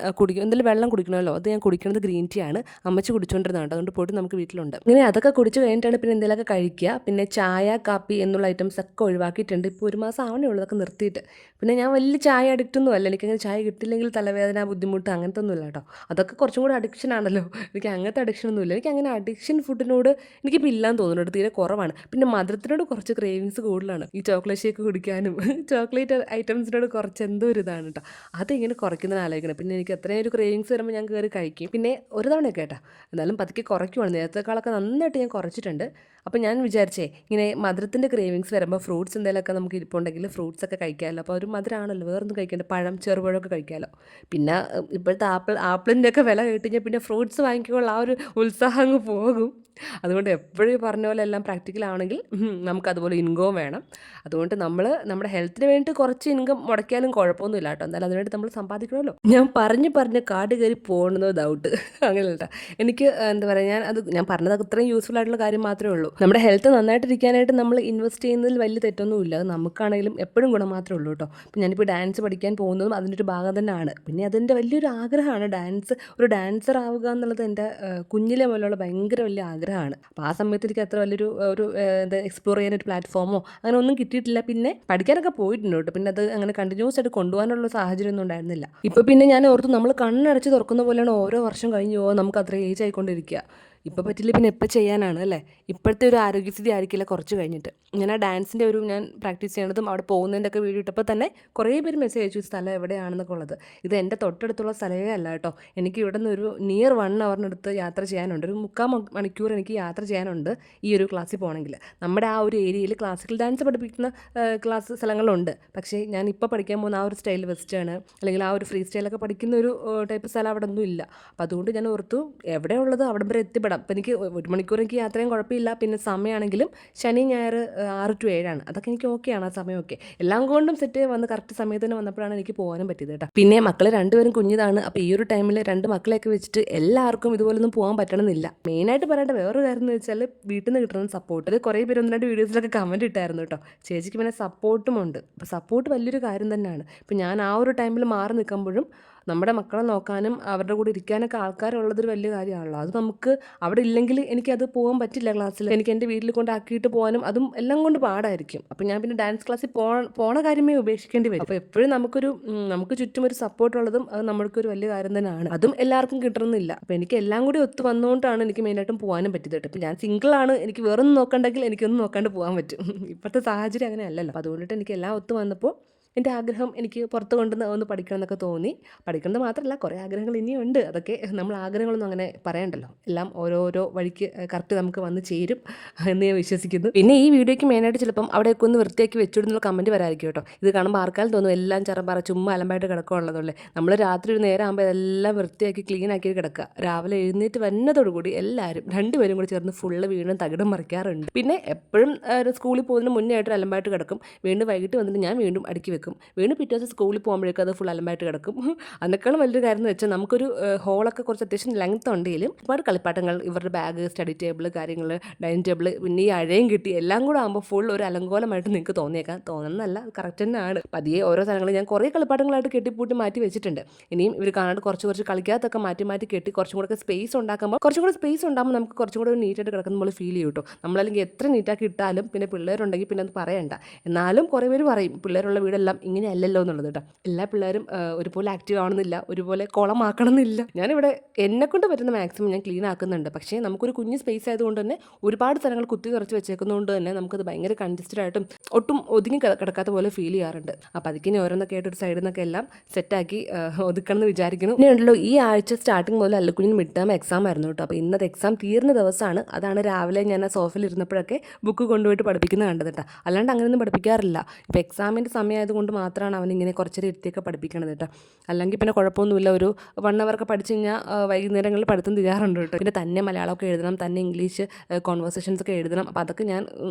Speaker 1: എന്തെങ്കിലും വെള്ളം കുടിക്കണമല്ലോ. അത് ഞാൻ കുടിക്കുന്നത് ഗ്രീൻ ടീ ആണ്. അമ്മച്ചി കുടിച്ചുകൊണ്ടിരുന്നതാണ്. അതുകൊണ്ട് പോയിട്ട് നമുക്ക് വീട്ടിലുണ്ട്. ഇങ്ങനെ അതൊക്കെ കുടിച്ച് കഴിഞ്ഞിട്ടാണ് പിന്നെ എന്തെങ്കിലുമൊക്കെ കഴിക്കുക. പിന്നെ ചായ കാപ്പി എന്നുള്ള ഐറ്റംസ് ഒക്കെ ഒഴിവാക്കിയിട്ടുണ്ട്. ഇപ്പോൾ 1 മാസം ആവണേ ഉള്ളൂ അതൊക്കെ നിർത്തിയിട്ട്. പിന്നെ ഞാൻ വലിയ ചായ അഡിക്റ്റൊന്നും അല്ല. എനിക്കങ്ങനെ ചായ കിട്ടില്ലെങ്കിൽ തലവേദന ബുദ്ധിമുട്ട് അങ്ങനത്തെ ഒന്നുമില്ല കേട്ടോ. അതൊക്കെ കുറച്ചും കൂടി അഡിക്ഷൻ ആണല്ലോ. എനിക്ക് അങ്ങനത്തെ അഡിക്ഷനൊന്നുമില്ല. എനിക്ക് അങ്ങനെ അഡിക്ഷൻ ഫുഡിനോട് എനിക്കിപ്പോൾ ഇല്ലാന്ന് തോന്നുന്നുണ്ട്. തീരെ കുറവാണ്. പിന്നെ മധുരത്തിനോട് കുറച്ച് ക്രേവിങ്സ് കൂടുതലാണ്. ഈ ചോക്ലേറ്റ് ഷേക്ക് കുടിക്കാനും ചോക്ലേറ്റ് ഐറ്റംസിനോട് കുറച്ച് എന്തോ ഒരു ഇതാണ് കേട്ടോ. അതിങ്ങനെ കുറയ്ക്കുന്നതിന് ആലോചിക്കണം. പിന്നെ എനിക്ക് എത്രയും ഒരു ക്രേവിങ്സ് വരുമ്പോൾ ഞാൻ കയറി കഴിക്കും. പിന്നെ ഒരു തവണയൊക്കെ കേട്ടോ. എന്നാലും പതുക്കെ കുറയ്ക്കുവാണ്. നേരത്തേക്കാളൊക്കെ നന്നായിട്ട് ഞാൻ കുറച്ചിട്ടുണ്ട്. അപ്പോൾ ഞാൻ വിചാരിച്ചേ ഇങ്ങനെ മധുരത്തിൻ്റെ ക്രേവിങ്സ് വരുമ്പോൾ ഫ്രൂട്ട്സ് എന്തെങ്കിലുമൊക്കെ നമുക്ക് ഇരിപ്പുണ്ടെങ്കിൽ ഫ്രൂട്ട്സൊക്കെ കഴിക്കാമല്ലോ. അപ്പോൾ ഒരു മധുരമാണല്ലോ, വേറൊന്നും കഴിക്കേണ്ട. ചെറുപഴമൊക്കെ കഴിക്കാമല്ലോ. പിന്നെ ഇപ്പോഴത്തെ ആപ്പിളിൻ്റെ ഒക്കെ വില കേട്ടുകഴിഞ്ഞാൽ പിന്നെ ഫ്രൂട്ട്സ് വാങ്ങിക്കുമ്പോൾ ആ ഒരു ഉത്സാഹം അങ്ങ് പോകും. അതുകൊണ്ട് എപ്പോഴും പറഞ്ഞ പോലെ എല്ലാം പ്രാക്ടിക്കലാണെങ്കിൽ നമുക്കതുപോലെ ഇൻകവും വേണം. അതുകൊണ്ട് നമ്മൾ നമ്മുടെ ഹെൽത്തിന് വേണ്ടിയിട്ട് കുറച്ച് ഇൻകം മുടക്കിയാലും കുഴപ്പമൊന്നുമില്ല കേട്ടോ. എന്നാലും അതിനുവേണ്ടി നമ്മൾ സമ്പാദിക്കണമല്ലോ. ഞാൻ പറഞ്ഞ് കാട് കയറി പോകണമെന്നോ ഡൗട്ട് അങ്ങനെ കേട്ടോ. എനിക്ക് എന്താ പറയുക, ഞാൻ പറഞ്ഞത് ഇത്രയും യൂസ്ഫുൾ ആയിട്ടുള്ള കാര്യം മാത്രമേ ഉള്ളൂ. നമ്മുടെ ഹെൽത്ത് നന്നായിട്ടിരിക്കാനായിട്ട് നമ്മൾ ഇൻവെസ്റ്റ് ചെയ്യുന്നതിൽ വലിയ തെറ്റൊന്നുമില്ല. അത് നമുക്കാണെങ്കിലും എപ്പോഴും ഗുണം മാത്രമേ ഉള്ളൂ കേട്ടോ. അപ്പോൾ ഞാനിപ്പോൾ ഡാൻസ് പഠിക്കാൻ പോകുന്നതും അതിൻ്റെ ഒരു ഭാഗം തന്നെയാണ്. പിന്നെ അതിൻ്റെ വലിയൊരു ആഗ്രഹമാണ് ഒരു ഡാൻസർ ആവുക എന്നുള്ളത് എൻ്റെ കുഞ്ഞിലെ മുതലുള്ള ഭയങ്കര വലിയ ആഗ്രഹമാണ്. അപ്പോൾ ആ സമയത്ത് എനിക്ക് അത്ര വലിയൊരു എക്സ്പ്ലോർ ചെയ്യാനൊരു പ്ലാറ്റ്ഫോമോ അങ്ങനെ ഒന്നും കിട്ടിയിട്ടില്ല. പിന്നെ പഠിക്കാനൊക്കെ പോയിട്ടുണ്ട് കേട്ടോ. പിന്നെ അത് അങ്ങനെ കണ്ടിന്യൂസ് ആയിട്ട് കൊണ്ടുപോകാനുള്ള സാഹചര്യം ഒന്നും ഉണ്ടായിരുന്നില്ല. ഇപ്പോൾ പിന്നെ ഞാൻ ഓർത്തു നമ്മൾ കണ്ണടച്ച് തുറക്കുന്ന പോലെയാണ് ഓരോ വർഷം കഴിഞ്ഞു പോകുക. നമുക്ക് അത്ര ഏജ് ആയിക്കൊണ്ടിരിക്കുക. ഇപ്പോൾ പറ്റില്ല, പിന്നെ എപ്പോൾ ചെയ്യാനാണ് അല്ലേ. ഇപ്പോഴത്തെ ഒരു ആരോഗ്യസ്ഥിതി ആയിരിക്കില്ല കുറച്ച് കഴിഞ്ഞിട്ട്. ഞാൻ ആ ഡാൻസിൻ്റെ ഞാൻ പ്രാക്ടീസ് ചെയ്യണതും അവിടെ പോകുന്നതിൻ്റെ ഒക്കെ വീഡിയോ ഇട്ടപ്പോൾ തന്നെ കുറേ പേര് മെസ്സേജ് അയച്ചു സ്ഥലം എവിടെയാണെന്നൊക്കെ ഉള്ളത്. ഇത് എൻ്റെ തൊട്ടടുത്തുള്ള സ്ഥലമേ അല്ല കേട്ടോ. എനിക്ക് ഇവിടെ നിന്ന് ഒരു നിയർ 1 അവറിനടുത്ത് യാത്ര ചെയ്യാനുണ്ട്. ഒരു 3/4 മണിക്കൂർ എനിക്ക് യാത്ര ചെയ്യാനുണ്ട് ഈ ഒരു ക്ലാസ്സിൽ പോകണമെങ്കിൽ. നമ്മുടെ ആ ഒരു ഏരിയയിൽ ക്ലാസിക്കൽ ഡാൻസ് പഠിപ്പിക്കുന്ന സ്ഥലങ്ങളുണ്ട്. പക്ഷേ ഞാൻ ഇപ്പോൾ പഠിക്കാൻ പോകുന്ന ആ ഒരു സ്റ്റൈൽ വെസ്റ്റേൺ അല്ലെങ്കിൽ ആ ഒരു ഫ്രീ സ്റ്റൈലൊക്കെ പഠിക്കുന്ന ഒരു ടൈപ്പ് സ്ഥലം അവിടെ ഒന്നും ഇല്ല. അപ്പോൾ അതുകൊണ്ട് ഞാൻ ഓർത്തു എവിടെയുള്ളത് അവിടെ വരെ എത്തിപ്പെടാം. അപ്പം എനിക്ക് 1 മണിക്കൂർ എനിക്ക് യാത്രയും കുഴപ്പമില്ല. പിന്നെ സമയമാണെങ്കിലും ശനി ഞായർ 6 to 7 അതൊക്കെ എനിക്ക് ഓക്കെയാണ്. ആ സമയമൊക്കെ എല്ലാം കൊണ്ടും സെറ്റ് വന്ന് കറക്റ്റ് സമയത്തിന് വന്നപ്പോഴാണ് എനിക്ക് പോകാനും പറ്റിയത് കേട്ടോ. പിന്നെ മക്കൾ രണ്ടുപേരും കുഞ്ഞിതാണ്. അപ്പോൾ ഈ ഒരു ടൈമിൽ 2 മക്കളെയൊക്കെ വെച്ചിട്ട് എല്ലാവർക്കും ഇതുപോലൊന്നും പോകാൻ പറ്റണമെന്നില്ല. മെയിനായിട്ട് പറയേണ്ട വേറൊരു കാര്യം എന്ന് വെച്ചാൽ വീട്ടിൽ നിന്ന് കിട്ടുന്ന സപ്പോർട്ട്. അത് കുറേ പേര് 1-2 വീഡിയോസിലൊക്കെ കമൻറ്റ് ഇട്ടായിരുന്നു കേട്ടോ. ചേച്ചിക്ക് പിന്നെ സപ്പോർട്ടും ഉണ്ട്. അപ്പോൾ സപ്പോർട്ട് വലിയൊരു കാര്യം തന്നെയാണ്. ഇപ്പം ഞാൻ ആ ഒരു ടൈമിൽ മാറി നിൽക്കുമ്പോഴും നമ്മുടെ മക്കളെ നോക്കാനും അവരുടെ കൂടെ ഇരിക്കാനൊക്കെ ആൾക്കാരുള്ളതൊരു വലിയ കാര്യമാണല്ലോ. അത് നമുക്ക് അവിടെ ഇല്ലെങ്കിൽ എനിക്കത് പോകാൻ പറ്റില്ല. ക്ലാസ്സിൽ എനിക്ക് എൻ്റെ വീട്ടിൽ കൊണ്ടാക്കിയിട്ട് പോകാനും അതും എല്ലാം കൊണ്ട് പാടായിരിക്കും. അപ്പം ഞാൻ പിന്നെ ഡാൻസ് ക്ലാസ്സിൽ പോണ കാര്യമേ ഉപേക്ഷിക്കേണ്ടി വരും. അപ്പോൾ എപ്പോഴും നമുക്ക് ചുറ്റും ഒരു സപ്പോർട്ടുള്ളതും അത് നമ്മൾക്കൊരു വലിയ കാര്യം തന്നെയാണ്. അതും എല്ലാവർക്കും കിട്ടണമെന്നില്ല. അപ്പോൾ എനിക്ക് എല്ലാം കൂടി ഒത്തു വന്നുകൊണ്ടാണ് എനിക്ക് മെയിനായിട്ടും പോകാനും പറ്റിയത് കേട്ടോ. ഇപ്പം ഞാൻ സിംഗിളാണ്, എനിക്ക് വേറൊന്നും നോക്കണ്ടെങ്കിൽ എനിക്കൊന്നും നോക്കാണ്ട് പോകാൻ പറ്റും. ഇപ്പോഴത്തെ സാഹചര്യം അങ്ങനെ അല്ലല്ലോ. അപ്പോൾ അതുകൊണ്ടിട്ട് എനിക്ക് എല്ലാം ഒത്തു വന്നപ്പോൾ എൻ്റെ ആഗ്രഹം എനിക്ക് പുറത്ത് ഒന്ന് പഠിക്കണം എന്നൊക്കെ തോന്നി. പഠിക്കുന്നത് മാത്രമല്ല, കുറേ ആഗ്രഹങ്ങൾ ഇനിയുണ്ട്. അതൊക്കെ നമ്മൾ ആഗ്രഹങ്ങളൊന്നും അങ്ങനെ പറയണ്ടല്ലോ. എല്ലാം ഓരോരോ വഴിക്ക് കറക്റ്റ് നമുക്ക് വന്ന് ചേരും എന്ന് ഞാൻ വിശ്വസിക്കുന്നു. പിന്നെ ഈ വീഡിയോയ്ക്ക് മെയിനായിട്ട് ചിലപ്പം അവിടെയൊക്കെ ഒന്ന് വൃത്തിയാക്കി വെച്ചിടുന്നുള്ള കമൻറ്റ് വരായിരിക്കും കേട്ടോ. ഇത് കാണുമ്പോൾ ആർക്കാലും തോന്നും എല്ലാം ചറമ്പറ ചുമ്മാ അലമ്പായിട്ട് കിടക്കുകയുള്ളതല്ലേ. നമ്മൾ രാത്രി ഒരു നേരം ആകുമ്പോൾ എല്ലാം വൃത്തിയാക്കി ക്ലീൻ ആക്കി കിടക്കുക. രാവിലെ എഴുന്നേറ്റ് വന്നതോടുകൂടി എല്ലാവരും 2 പേരും കൂടി ചേർന്ന് ഫുള്ള് വീണ്ടും തകിടം മറിക്കാറുണ്ട്. പിന്നെ എപ്പോഴും സ്കൂളിൽ പോകുന്നതിന് മുന്നേ ആയിട്ട് അലമ്പായിട്ട് കിടക്കും. വീണ്ടും വൈകിട്ട് വന്നിട്ട് ഞാൻ വീണ്ടും അടുക്കി വെക്കും. വീണ്ടും പിറ്റേ ദിവസം സ്കൂളിൽ പോകുമ്പോഴേക്കും അത് ഫുൾ അലമ്പായിട്ട് കിടക്കും. അതിനേക്കാളും വലിയൊരു കാര്യം എന്ന് വെച്ചാൽ നമുക്കൊരു ഹോളൊക്കെ കുറച്ച് അത്യാവശ്യം ലെങ്ത് ഉണ്ടെങ്കിലും ഒരുപാട് കളിപ്പാട്ടങ്ങൾ, ഇവരുടെ ബാഗ്, സ്റ്റഡി ടേബിൾ, കാര്യങ്ങൾ, ഡൈനിങ് ടേബിൾ, പിന്നെ ഈ അഴയും കിട്ടി എല്ലാം കൂടെ ആകുമ്പോൾ ഫുൾ ഒരു അലങ്കോലമായിട്ട് നിങ്ങൾക്ക് തോന്നുന്നതല്ല, കറക്റ്റ് തന്നെയാണ്. പതിയെ ഓരോ സ്ഥലങ്ങളിൽ ഞാൻ കുറേ കളിപ്പാട്ടങ്ങളായിട്ട് കെട്ടിപ്പൂട്ടി മാറ്റി വെച്ചിട്ടുണ്ട്. ഇനിയും ഇവർ കാണാണ്ട് കുറച്ച് കളിക്കാത്തൊക്കെ മാറ്റി കെട്ടി കുറച്ചും കൂടെ സ്പേസ് ഉണ്ടാക്കുമ്പോൾ നമുക്ക് കുറച്ചും കൂടെ നീറ്റായിട്ട് കിടക്കുന്ന പോലെ ഫീൽ ചെയ്യും കേട്ടോ. നമ്മളല്ലെങ്കിൽ എത്ര നീറ്റാക്കി ഇട്ടാലും പിന്നെ പിള്ളേരുണ്ടെങ്കിൽ പിന്നെ അത് പറയണ്ട. എന്നാലും കുറേ പേര് പറയും പിള്ളേരുള്ള വീടെല്ലാം ഇങ്ങനെ അല്ലല്ലോ എന്നുള്ളത് കേട്ടോ. എല്ലാ പിള്ളേരും ഒരുപോലെ ആക്റ്റീവ് ആവണമെന്നില്ല, ഒരുപോലെ കുളമാക്കണമെന്നില്ല. ഞാനിവിടെ എന്നെക്കൊണ്ട് പറ്റുന്ന മാക്സിമം ഞാൻ ക്ലീൻ ആക്കുന്നുണ്ട്. പക്ഷേ നമുക്കൊരു കുഞ്ഞ് സ്പേസ് ആയതുകൊണ്ട് തന്നെ ഒരുപാട് സ്ഥലങ്ങൾ കുത്തി നിറച്ച് വെച്ചേക്കുന്നതുകൊണ്ട് തന്നെ നമുക്കത് ഭയങ്കര കൺജസ്റ്റഡ് ആയിട്ടും ഒട്ടും ഒതുങ്ങി കിടക്കാത്ത പോലെ ഫീൽ ചെയ്യാറുണ്ട്. അപ്പോൾ അതിന് ഓരോന്നൊക്കെ ആയിട്ട് ഒരു സൈഡിൽ നിന്നൊക്കെ എല്ലാം സെറ്റാക്കി ഒതുക്കണം എന്ന് വിചാരിക്കുന്നു. പിന്നെ ഉണ്ടല്ലോ, ഈ ആഴ്ച സ്റ്റാർട്ടിങ് മുതൽ അല്ലക്കുഞ്ഞിന് മിഡ് ടേം എക്സാം ആയിരുന്നു കേട്ടോ. അപ്പോൾ ഇന്നത്തെ എക്സാം തീർന്ന ദിവസമാണ്. അതാണ് രാവിലെ ഞാൻ ആ സോഫയിൽ ഇരുന്നപ്പോഴൊക്കെ ബുക്ക് കൊണ്ടുപോയിട്ട് പഠിപ്പിക്കുന്നത് കണ്ടത് കേട്ടോ. അല്ലാണ്ട് അങ്ങനെയൊന്നും പഠിപ്പിക്കാറില്ല. ഇപ്പോൾ എക്സാമിൻ്റെ സമയമായതുകൊണ്ട് മാത്രമാണ് അവനിങ്ങനെ കുറച്ചേരം ഇരുത്തിയൊക്കെ പഠിപ്പിക്കണത് കേട്ടോ. അല്ലെങ്കിൽ പിന്നെ കുഴപ്പമൊന്നുമില്ല. ഒരു 1 hour പഠിച്ചു കഴിഞ്ഞാൽ വൈകുന്നേരങ്ങളിൽ പഠിത്തം തീരാറുണ്ട് കേട്ടോ. പിന്നെ തന്നെ മലയാളമൊക്കെ എഴുതണം, തന്നെ ഇംഗ്ലീഷ് കോൺവെർസേഷൻസ് ഒക്കെ എഴുതണം. അപ്പോൾ അതൊക്കെ ഞാൻ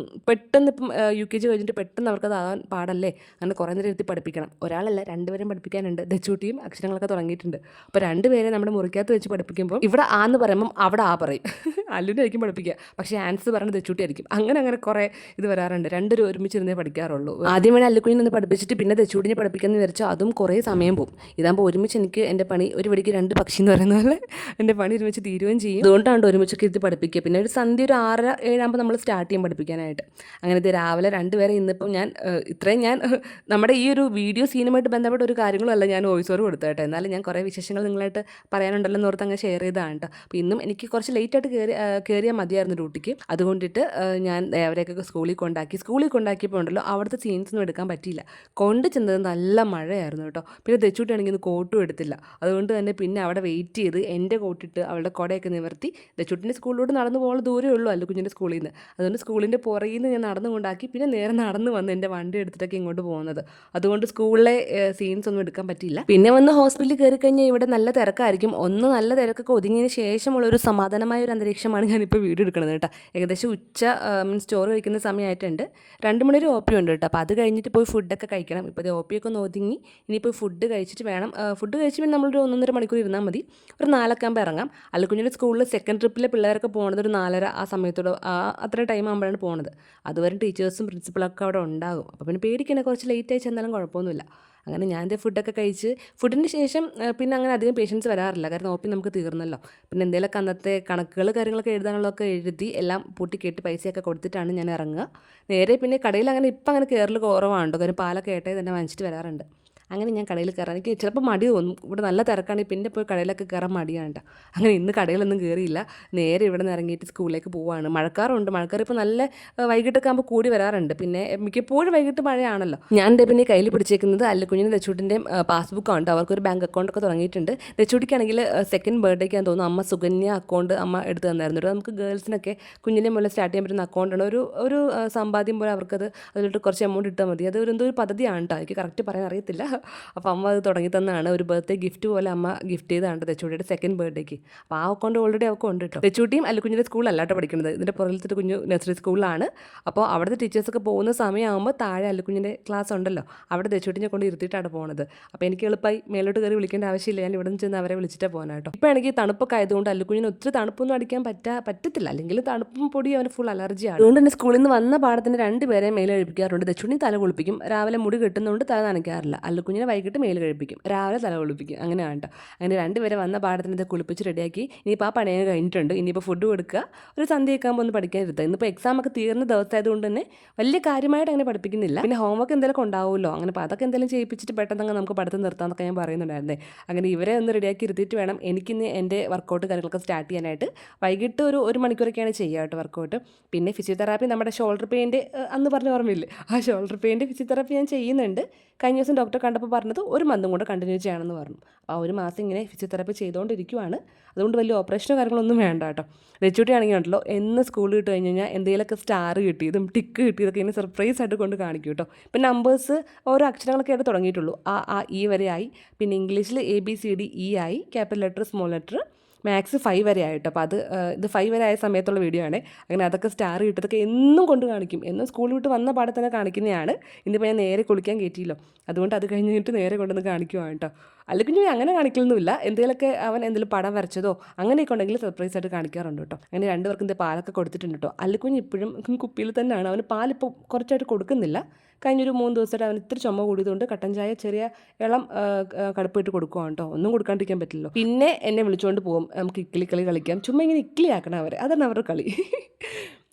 Speaker 1: പെട്ടെന്ന് ഇപ്പം UKG കഴിഞ്ഞിട്ട് പെട്ടെന്ന് അവർക്കത് ആകാൻ പാടല്ലേ. അങ്ങനെ കുറേ നേരം ഇരുത്തി പഠിപ്പിക്കണം. ഒരാളല്ല, 2 പേരും പഠിപ്പിക്കാനുണ്ട്. ദച്ചൂട്ടിയും അക്ഷരങ്ങളൊക്കെ തുടങ്ങിയിട്ടുണ്ട്. അപ്പോൾ 2 പേരെ നമ്മുടെ മുറിക്കകത്ത് വെച്ച് പഠിപ്പിക്കുമ്പോൾ ഇവിടെ ആന്ന് പറയുമ്പം അവിടെ ആ പറയും. അല്ലുവിനായിരിക്കും പഠിപ്പിക്കുക, പക്ഷേ ആൻസർ പറയുന്നത് ദച്ചൂട്ടി ആയിരിക്കും. അങ്ങനെ കുറേ ഇത് വരാറുണ്ട്. 2 പേരും ഒരുമിച്ചിരുന്നേ പഠിക്കാറുള്ളൂ. ആദ്യം വേണേൽ അല്ലുക്കുഞ്ഞിനെ പഠിപ്പിച്ചിട്ട് പിന്നെ ദച്ചൂട്ടിനെ പഠിപ്പിക്കാമെന്ന് വിചാരിച്ചാൽ അതും കുറേ സമയം പോകും. ഇതാകുമ്പോൾ ഒരുമിച്ച് എനിക്ക് എൻ്റെ പണി ഒരു വെടിക്ക് 2 പക്ഷി എന്ന് പറയുന്ന പോലെ എൻ്റെ പണി ഒരുമിച്ച് തീരുകയും ചെയ്യും. അതുകൊണ്ടാണ് ഒരുമിച്ചൊക്കെ ഇരുത്തി പഠിപ്പിക്കുക. പിന്നെ ഒരു സന്ധ്യ ഒരു 6-7 ആകുമ്പോൾ നമ്മൾ സ്റ്റാർട്ട് ചെയ്യും പഠിപ്പിക്കാനായിട്ട്. അങ്ങനത്തെ രാവിലെ 2 പേരെ ഇന്നിപ്പം ഞാൻ ഇത്രയും നമ്മുടെ ഈ ഒരു വീഡിയോ സീനുമായിട്ട് ബന്ധപ്പെട്ട ഒരു കാര്യങ്ങളല്ല ഞാൻ വോയിസ് ഓവർ കൊടുത്തേട്ടെ. എന്നാലും ഞാൻ കുറേ വിശേഷങ്ങൾ നിങ്ങളായിട്ട് പറയാനുണ്ടല്ലോ എന്നോർത്ത് അങ്ങ് ഷെയർ ചെയ്തതാണ് കേട്ടോ. അപ്പോൾ ഇന്നും എനിക്ക് കുറച്ച് ലേറ്റായിട്ട് കയറിയാൽ മതിയായിരുന്നു ഡ്യൂട്ടിക്ക്. അതുകൊണ്ടിട്ട് ഞാൻ അവരെയൊക്കെ സ്കൂളിൽ കൊണ്ടാക്കിയപ്പോൾ ഉണ്ടല്ലോ അവിടുത്തെ സീൻസൊന്നും എടുക്കാൻ പറ്റിയില്ല. കൊണ്ട് ചെന്നത് നല്ല മഴയായിരുന്നു കേട്ടോ. പിന്നെ ദച്ചൂട്ടിയാണെങ്കിൽ ഇന്ന് കോട്ടും എടുത്തില്ല. അതുകൊണ്ട് തന്നെ പിന്നെ അവിടെ വെയിറ്റ് ചെയ്ത് എൻ്റെ കോട്ടിട്ട് അവളുടെ കുടയൊക്കെ നിവർത്തി ദച്ചൂട്ടിൻ്റെ സ്കൂളിലോട്ട് നടന്നു പോകുന്ന ദൂരമേ ഉള്ളൂ അല്ലുക്കുഞ്ഞിൻ്റെ സ്കൂളിൽ നിന്ന്. അതുകൊണ്ട് സ്കൂളിൻ്റെ പുറകിൽ നിന്ന് ഞാൻ നടന്നു കൊണ്ടാക്കി പിന്നെ നേരെ നടന്ന് വന്ന് എൻ്റെ വണ്ടി എടുത്തിട്ടൊക്കെ ഇങ്ങോട്ട് പോകുന്നത്. അതുകൊണ്ട് സ്കൂളിലെ സീൻസ് ഒന്നും എടുക്കാൻ പറ്റിയില്ല. പിന്നെ വന്ന് ഹോസ്പിറ്റലിൽ കയറി കഴിഞ്ഞാൽ ഇവിടെ നല്ല തിരക്കായിരിക്കും. നല്ല തിരക്കൊക്കെ ഒതുങ്ങിയതിന് ശേഷമുള്ള ഒരു സമാധാനമായ ഒരു അന്തരീക്ഷമാണ് ഞാനിപ്പോൾ വീഡിയോ എടുക്കുന്നത് കേട്ടോ. ഏകദേശം ഉച്ച ചോറ് കഴിക്കുന്ന സമയമായിട്ടുണ്ട്. 2 മണി വരെ OP ഉണ്ട് കേട്ടോ. അപ്പോൾ അത് കഴിഞ്ഞിട്ട് പോയി ഫുഡൊക്കെ കഴിക്കണം. ഇപ്പോൾ ഇത് OP ഒക്കെ ഒന്ന് ഒതുങ്ങി ഇനിയിപ്പോൾ ഫുഡ് കഴിച്ചിട്ട് വേണം. ഫുഡ് കഴിച്ച് പിന്നെ നമ്മളൊരു 1-1.5 മണിക്കൂർ ഇരുന്നാൽ മതി. ഒരു 4 ആകുമ്പോൾ ഇറങ്ങാം. അല്ലുക്കുഞ്ഞിൻ്റെ സ്കൂളിൽ സെക്കൻഡ് ട്രിപ്പിലെ പിള്ളേരൊക്കെ പോകുന്നത് ഒരു 4:30 ആ സമയത്തോട് അത്ര ടൈം ആകുമ്പോഴാണ് പോകുന്നത്. അതുവരെ ടീച്ചേഴ്സും പ്രിൻസിപ്പളൊക്കെ അവിടെ ഉണ്ടാകും. അപ്പോൾ പിന്നെ പേടിക്കണേ, കുറച്ച് ലേറ്റായി ചെന്നാലും കുഴപ്പമൊന്നുമില്ല. അങ്ങനെ ഞാൻ എൻ്റെ ഫുഡൊക്കെ കഴിച്ച് ഫുഡിന് ശേഷം പിന്നെ അങ്ങനെ അധികം പേഷ്യൻസ് വരാറില്ല. കാരണം OP നമുക്ക് തീർന്നല്ലോ. പിന്നെ എന്തെങ്കിലുമൊക്കെ അന്നത്തെ കാര്യങ്ങളൊക്കെ എഴുതാനുള്ളതൊക്കെ എഴുതി എല്ലാം പൂട്ടിക്കെട്ടി പൈസയൊക്കെ കൊടുത്തിട്ടാണ് ഞാൻ ഇറങ്ങുക. നേരെ പിന്നെ കടയിൽ ഇപ്പം അങ്ങനെ കയറൽ കുറവാണ് കേട്ടോ. കാര്യം പാലൊക്കെ ഏട്ടായി തന്നെ വാങ്ങിച്ചിട്ട് വരാറുണ്ട്. അങ്ങനെ ഞാൻ കടയിൽ കയറാൻ എനിക്ക് ചിലപ്പോൾ മടി തോന്നും. ഇവിടെ നല്ല തിരക്കാണെങ്കിൽ പിന്നെ പോയി കടയിലൊക്കെ കയറാൻ മടിയാണ് കേട്ടോ. അങ്ങനെ ഇന്ന് കടയിലൊന്നും കയറിയില്ല. നേരെ ഇവിടെ നിന്ന് ഇറങ്ങിയിട്ട് സ്കൂളിലേക്ക് പോവുകയാണ്. മഴക്കാറുണ്ട്. മഴക്കാർ ഇപ്പോൾ നല്ല വൈകിട്ടൊക്കെ ആകുമ്പോൾ കൂടി വരാറുണ്ട്. പിന്നെ മിക്കപ്പോഴും വൈകിട്ട് മഴയാണല്ലോ. ഞാൻ പിന്നെ കയ്യിൽ പിടിച്ചേക്കുന്നത് അല്ലുക്കുഞ്ഞിൻ്റെ ദച്ചൂട്ടിൻ്റെയും പാസ്ബുക്കാണ്. അവർക്കൊരു ബാങ്ക് അക്കൗണ്ടൊക്കെ തുടങ്ങിയിട്ടുണ്ട്. ദച്ചൂട്ടിക്കാണെങ്കിൽ സെക്കൻഡ് ബർത്ത്ഡേക്കാണ് തോന്നുന്നു അമ്മ സുകന്യ അക്കൗണ്ട് അമ്മ എടുത്ത് തന്നായിരുന്നു. നമുക്ക് ഗേൾസിനൊക്കെ കുഞ്ഞിനെ മുതൽ സ്റ്റാർട്ട് ചെയ്യാൻ പറ്റുന്ന അക്കൗണ്ടാണ്. ഒരു സമ്പാദ്യം പോലെ അവർക്കത് അതിലോട്ട് കുറച്ച് എമൗണ്ട് ഇട്ടാൽ മതി. അത് എന്തോ ഒരു പദ്ധതിയാണ് കേട്ടോ. എനിക്ക് കറക്റ്റ് പറയാൻ അറിയത്തില്ല. അപ്പോൾ അമ്മ അത് തുടങ്ങി തന്നാണ്. ഒരു ബർത്ത്ഡേ ഗിഫ്റ്റ് പോലെ അമ്മ ഗിഫ്റ്റ് ചെയ്താണ് തെച്ചൂട്ടിയുടെ സെക്കൻഡ് ബർത്ത്ഡേക്ക്. അപ്പോൾ ആ അക്കൗണ്ട് ഓൾറെഡി അവൾക്ക് ഉണ്ട് കേട്ടോ. തെച്ചൂട്ടിയും അല്ലുക്കുഞ്ഞിൻ്റെ സ്കൂളല്ലാട്ടോ പഠിക്കുന്നത്, ഇതിൻ്റെ പുറകിലത്തെ കുഞ്ഞു നഴ്സറി സ്കൂളിലാണ്. അപ്പോൾ അവിടുത്തെ ടീച്ചേഴ്സൊക്കെ പോകുന്ന സമയമാകുമ്പോൾ താഴെ അല്ലുക്കുഞ്ഞിൻ്റെ ക്ലാസ് ഉണ്ടല്ലോ, അവിടെ തെച്ചൂട്ടിനെ കൊണ്ട് ഇരുത്തിയിട്ടാണ് പോകുന്നത്. അപ്പോൾ എനിക്ക് എളുപ്പമായി മേലോട്ട് കയറി വിളിക്കേണ്ട ആവശ്യമില്ല, ഞാൻ ഇവിടെ നിന്ന് ചെന്ന് അവരെ വിളിച്ചിട്ട് പോകാനാട്ടോ. ഇപ്പോൾ എനിക്ക് തണുപ്പൊക്കെ ആയതുകൊണ്ട് അല്ലുക്കുഞ്ഞിന് ഒത്തിരി തണുപ്പൊന്നും അടിക്കാൻ പറ്റത്തില്ല, അല്ലെങ്കിൽ തണുപ്പും പൊടി അവന് ഫുൾ അലർജിയാണ്. അതുകൊണ്ട് തന്നെ സ്കൂളിൽ നിന്ന് വന്ന പാടത്തിന് രണ്ടുപേരെ മേലെ കഴിപ്പിക്കാറുണ്ട്. തെച്ചുണ്ണി തല കുളിപ്പിക്കും, രാവിലെ മുടി കെട്ടുന്നതുകൊണ്ട് തല നനയ്ക്കാറില്ല. അല്ലുക്കുഞ്ഞിനെ വൈകിട്ട് മേല് കഴിപ്പിക്കും, രാവിലെ തല കുളിപ്പിക്കും. അങ്ങനെയാണ് കേട്ടോ. അങ്ങനെ രണ്ടുപേരെ വന്ന പാടത്തിന് ഇത് കുളിപ്പിച്ച് റെഡിയാക്കി. ഇനിയിപ്പോൾ ആ പണിയൊക്കെ കഴിഞ്ഞിട്ടുണ്ട്. ഇനിയിപ്പോൾ ഫുഡ് കൊടുക്കുക, ഒരു സന്ധ്യയൊക്കെ ആകുമ്പോൾ ഒന്ന് പഠിക്കാനിരുത്തുക. ഇന്നിപ്പോൾ എക്സാം ഒക്കെ തീർന്ന ദിവസമായതുകൊണ്ട് തന്നെ വലിയ കാര്യമായിട്ട് അങ്ങനെ പഠിപ്പിക്കുന്നില്ല. പിന്നെ ഹോംവർക്ക് എന്തെങ്കിലും ഉണ്ടാവുമല്ലോ, അങ്ങനെ അപ്പോൾ അതൊക്കെ എന്തെങ്കിലും ചെയ്യിപ്പിച്ചിട്ട് പെട്ടെന്ന് നമുക്ക് പഠിത്തം നിർത്താമെന്നൊക്കെ ഞാൻ പറയുന്നുണ്ടായിരുന്നേ. അങ്ങനെ ഇവരെ ഒന്ന് റെഡിയാക്കി ഇരുത്തിയിട്ട് വേണം എനിക്കിന്ന് എൻ്റെ വർക്കൗട്ട് കാര്യങ്ങളൊക്കെ സ്റ്റാർട്ട് ചെയ്യാനായിട്ട്. വൈകിട്ട് ഒരു മണിക്കൂറൊക്കെയാണ് ചെയ്യുക കേട്ടോ വർക്കൗട്ട്. പിന്നെ ഫിസിയോതെറാപ്പി, നമ്മുടെ ഷോൾഡർ പെയിൻ്റെ അന്ന് പറഞ്ഞ ഓർമ്മയില്ലേ, ആ ഷോൾഡർ പെയിൻ്റെ ഫിസിയോതെറാപ്പി ഞാൻ ചെയ്യുന്നുണ്ട്. കഴിഞ്ഞ ദിവസം ഡോക്ടറെ കണ്ടപ്പോൾ പറഞ്ഞത് ഒരു മന്തും കൂടെ കണ്ടിന്യൂ ചെയ്യണമെന്ന് പറഞ്ഞു. അപ്പോൾ ആ ഒരു മാസം ഇങ്ങനെ ഫിസിയോതെറാപ്പി ചെയ്തുകൊണ്ടിരിക്കുവാണ്. അതുകൊണ്ട് വലിയ ഓപ്പറേഷനോ കാര്യങ്ങളൊന്നും വേണ്ട കേട്ടോ. രച്ചുട്ടിയാണെങ്കിൽ ഉണ്ടല്ലോ, എന്ന് സ്കൂളിൽ ഇട്ട് കഴിഞ്ഞ് കഴിഞ്ഞാൽ എന്തെങ്കിലുമൊക്കെ സ്റ്റാർ കിട്ടിയതും ടിക്ക് കിട്ടിയതൊക്കെ ഇങ്ങനെ സർപ്രൈസ് ആയിട്ട് കൊണ്ട് കാണിക്കും കേട്ടോ. ഇപ്പം നമ്പേഴ്സ് ഓരോ അക്ഷരങ്ങളൊക്കെ ആയിട്ട് തുടങ്ങിയിട്ടുള്ളൂ. ആ ഈ വരെ ആയി. പിന്നെ ഇംഗ്ലീഷിൽ ABCDE ആയി, capital letter small letter. Maths 5 വരെ ആയിട്ട്. അപ്പോൾ ഇത് 5 വരെ ആയ സമയത്തുള്ള വീഡിയോ ആണ്. അങ്ങനെ അതൊക്കെ സ്റ്റാർ കിട്ടതൊക്കെ എന്നും കൊണ്ട് കാണിക്കും. എന്നും സ്കൂളിൽ വിട്ട് വന്ന പാടെ തന്നെ കാണിക്കുന്നതാണ്. ഇന്നിപ്പോൾ ഞാൻ നേരെ കുളിക്കാൻ കയറ്റിയല്ലോ, അതുകൊണ്ട് അത് കഴിഞ്ഞിട്ട് നേരെ കൊണ്ടുവന്ന് കാണിക്കുവാണ് കേട്ടോ. അല്ലെങ്കിൽ ഞാൻ അങ്ങനെ കാണിക്കലൊന്നുമില്ല. എന്തെങ്കിലുമൊക്കെ അവൻ എന്തെങ്കിലും പടം വരച്ചതോ അങ്ങനെയൊക്കെ ഉണ്ടെങ്കിൽ സർപ്രൈസ് ആയിട്ട് കാണിക്കാറുണ്ട് കേട്ടോ. അങ്ങനെ രണ്ടുപേർക്കും ഇത് പാലൊക്കെ കൊടുത്തിട്ടുണ്ട് കേട്ടോ. അല്ലുക്കുഞ്ഞ് ഇപ്പോഴും കുപ്പിയിൽ തന്നെയാണ്. അവന് പാലിപ്പോൾ കുറച്ചായിട്ട് കൊടുക്കുന്നില്ല. കഴിഞ്ഞൊരു 3 ദിവസമായിട്ട് അവൻ ഇത്തിരി ചുമ കൂടിയതുകൊണ്ട് കട്ടൻ ചായ ചെറിയ ഇളം കടുപ്പിട്ട് കൊടുക്കുവാണ് കേട്ടോ. ഒന്നും കൊടുക്കാണ്ടിരിക്കാൻ പറ്റില്ലല്ലോ. പിന്നെ എന്നെ വിളിച്ചുകൊണ്ട് പോകും, നമുക്ക് ഇക്കിളി കളി കളിക്കാം. ചുമ്മാ ഇങ്ങനെ ഇക്കിളി ആക്കണം അവരെ, അതാണ് അവരുടെ കളി.